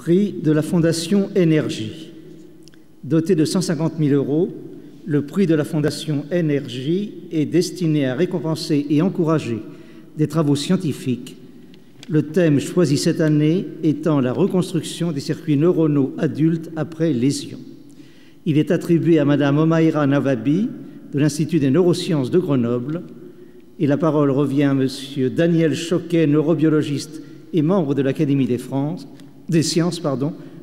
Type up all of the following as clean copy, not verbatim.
Prix de la Fondation Énergie. Doté de 150 000 €, le prix de la Fondation Énergie est destiné à récompenser et encourager des travaux scientifiques. Le thème choisi cette année étant la reconstruction des circuits neuronaux adultes après lésion. Il est attribué à Madame Omaira Nawabi de l'Institut des neurosciences de Grenoble. Et la parole revient à Monsieur Daniel Choquet, neurobiologiste et membre de l'Académie des sciences,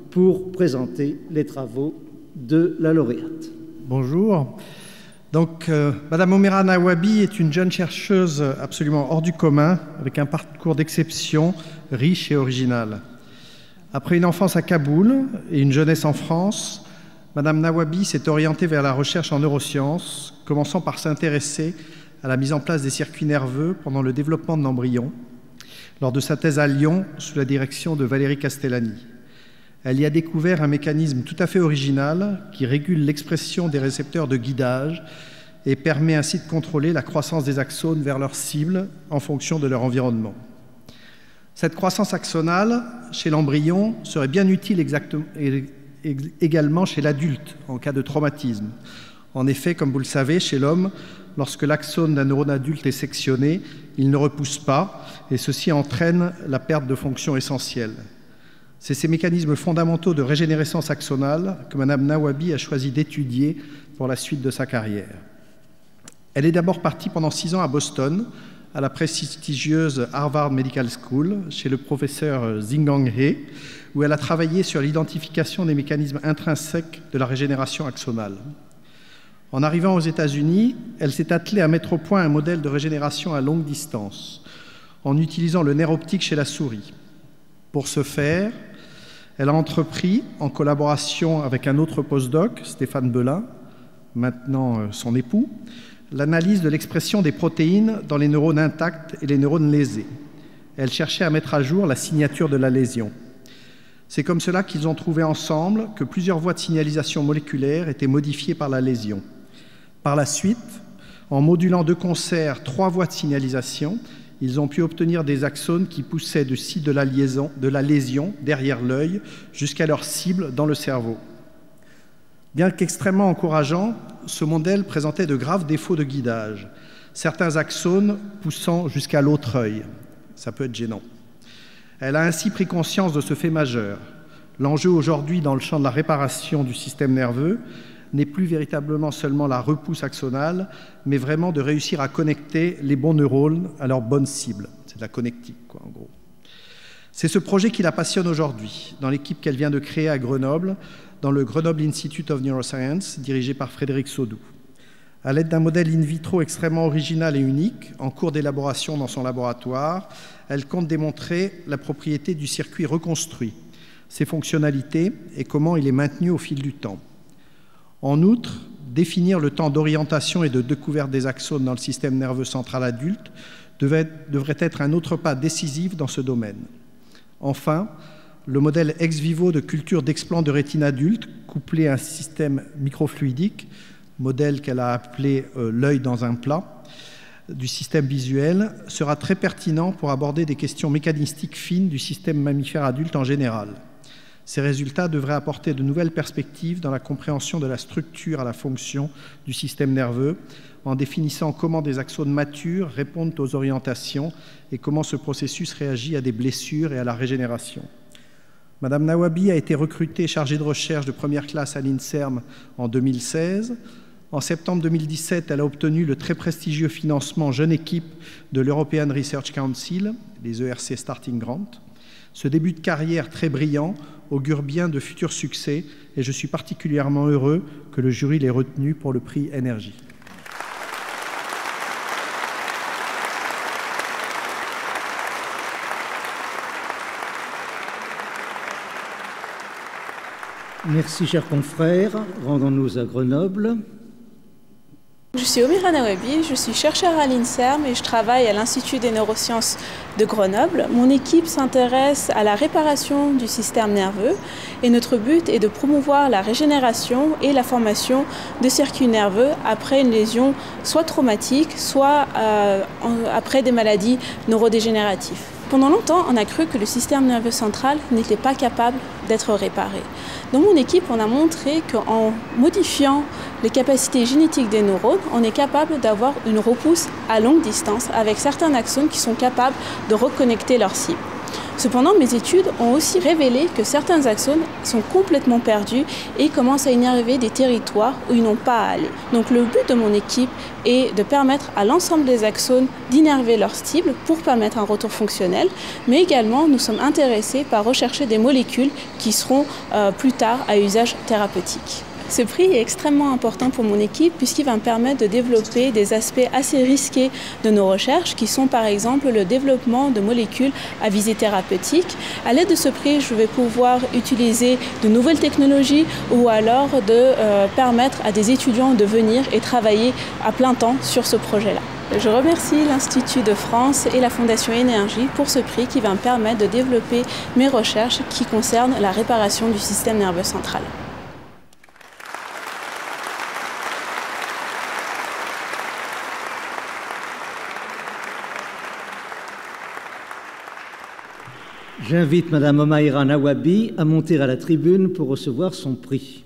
pour présenter les travaux de la lauréate. Bonjour. Donc, Madame Omaira Nawabi est une jeune chercheuse absolument hors du commun, avec un parcours d'exception, riche et original. Après une enfance à Kaboul et une jeunesse en France, Madame Nawabi s'est orientée vers la recherche en neurosciences, commençant par s'intéresser à la mise en place des circuits nerveux pendant le développement de l'embryon, lors de sa thèse à Lyon, sous la direction de Valérie Castellani. Elle y a découvert un mécanisme tout à fait original qui régule l'expression des récepteurs de guidage et permet ainsi de contrôler la croissance des axones vers leur cible en fonction de leur environnement. Cette croissance axonale, chez l'embryon, serait bien utile également chez l'adulte en cas de traumatisme. En effet, comme vous le savez, chez l'homme, lorsque l'axone d'un neurone adulte est sectionné, il ne repousse pas et ceci entraîne la perte de fonctions essentielles. C'est ces mécanismes fondamentaux de régénérescence axonale que Mme Nawabi a choisi d'étudier pour la suite de sa carrière. Elle est d'abord partie pendant 6 ans à Boston, à la prestigieuse Harvard Medical School, chez le professeur Zhigang He, où elle a travaillé sur l'identification des mécanismes intrinsèques de la régénération axonale. En arrivant aux États-Unis, elle s'est attelée à mettre au point un modèle de régénération à longue distance, en utilisant le nerf optique chez la souris. Pour ce faire, elle a entrepris, en collaboration avec un autre postdoc, Stéphane Belin, maintenant son époux, l'analyse de l'expression des protéines dans les neurones intacts et les neurones lésés. Elle cherchait à mettre à jour la signature de la lésion. C'est comme cela qu'ils ont trouvé ensemble que plusieurs voies de signalisation moléculaire étaient modifiées par la lésion. Par la suite, en modulant de concert 3 voies de signalisation, ils ont pu obtenir des axones qui poussaient du site de la lésion derrière l'œil jusqu'à leur cible dans le cerveau. Bien qu'extrêmement encourageant, ce modèle présentait de graves défauts de guidage, certains axones poussant jusqu'à l'autre œil. Ça peut être gênant. Elle a ainsi pris conscience de ce fait majeur. L'enjeu aujourd'hui dans le champ de la réparation du système nerveux n'est plus véritablement seulement la repousse axonale, mais vraiment de réussir à connecter les bons neurones à leur bonne cible. C'est de la connectique, en gros. C'est ce projet qui la passionne aujourd'hui, dans l'équipe qu'elle vient de créer à Grenoble, dans le Grenoble Institute of Neuroscience, dirigé par Frédéric Saudou. À l'aide d'un modèle in vitro extrêmement original et unique, en cours d'élaboration dans son laboratoire, elle compte démontrer la propriété du circuit reconstruit, ses fonctionnalités et comment il est maintenu au fil du temps. En outre, définir le temps d'orientation et de découverte des axones dans le système nerveux central adulte devrait être un autre pas décisif dans ce domaine. Enfin, le modèle ex vivo de culture d'explant de rétine adulte, couplé à un système microfluidique, modèle qu'elle a appelé l'œil dans un plat, du système visuel, sera très pertinent pour aborder des questions mécanistiques fines du système mammifère adulte en général. Ces résultats devraient apporter de nouvelles perspectives dans la compréhension de la structure à la fonction du système nerveux, en définissant comment des axones matures répondent aux orientations et comment ce processus réagit à des blessures et à la régénération. Madame Nawabi a été recrutée chargée de recherche de première classe à l'INSERM en 2016. En septembre 2017, elle a obtenu le très prestigieux financement Jeune Équipe de l'European Research Council, les ERC Starting Grant. Ce début de carrière très brillant augure bien de futurs succès et je suis particulièrement heureux que le jury l'ait retenu pour le prix Énergie. Merci, chers confrères. Rendons-nous à Grenoble. Je suis Omaira Nawabi, je suis chercheur à l'INSERM et je travaille à l'Institut des neurosciences de Grenoble. Mon équipe s'intéresse à la réparation du système nerveux et notre but est de promouvoir la régénération et la formation de circuits nerveux après une lésion soit traumatique, soit après des maladies neurodégénératives. Pendant longtemps, on a cru que le système nerveux central n'était pas capable d'être réparé. Dans mon équipe, on a montré qu'en modifiant les capacités génétiques des neurones, on est capable d'avoir une repousse à longue distance avec certains axones qui sont capables de reconnecter leur cible. Cependant, mes études ont aussi révélé que certains axones sont complètement perdus et commencent à innerver des territoires où ils n'ont pas à aller. Donc le but de mon équipe est de permettre à l'ensemble des axones d'innerver leur cible pour permettre un retour fonctionnel, mais également nous sommes intéressés par rechercher des molécules qui seront plus tard à usage thérapeutique. Ce prix est extrêmement important pour mon équipe puisqu'il va me permettre de développer des aspects assez risqués de nos recherches qui sont par exemple le développement de molécules à visée thérapeutique. À l'aide de ce prix, je vais pouvoir utiliser de nouvelles technologies ou alors de permettre à des étudiants de venir et travailler à plein temps sur ce projet-là. Je remercie l'Institut de France et la Fondation Énergie pour ce prix qui va me permettre de développer mes recherches qui concernent la réparation du système nerveux central. J'invite Madame Omaira Nawabi à monter à la tribune pour recevoir son prix.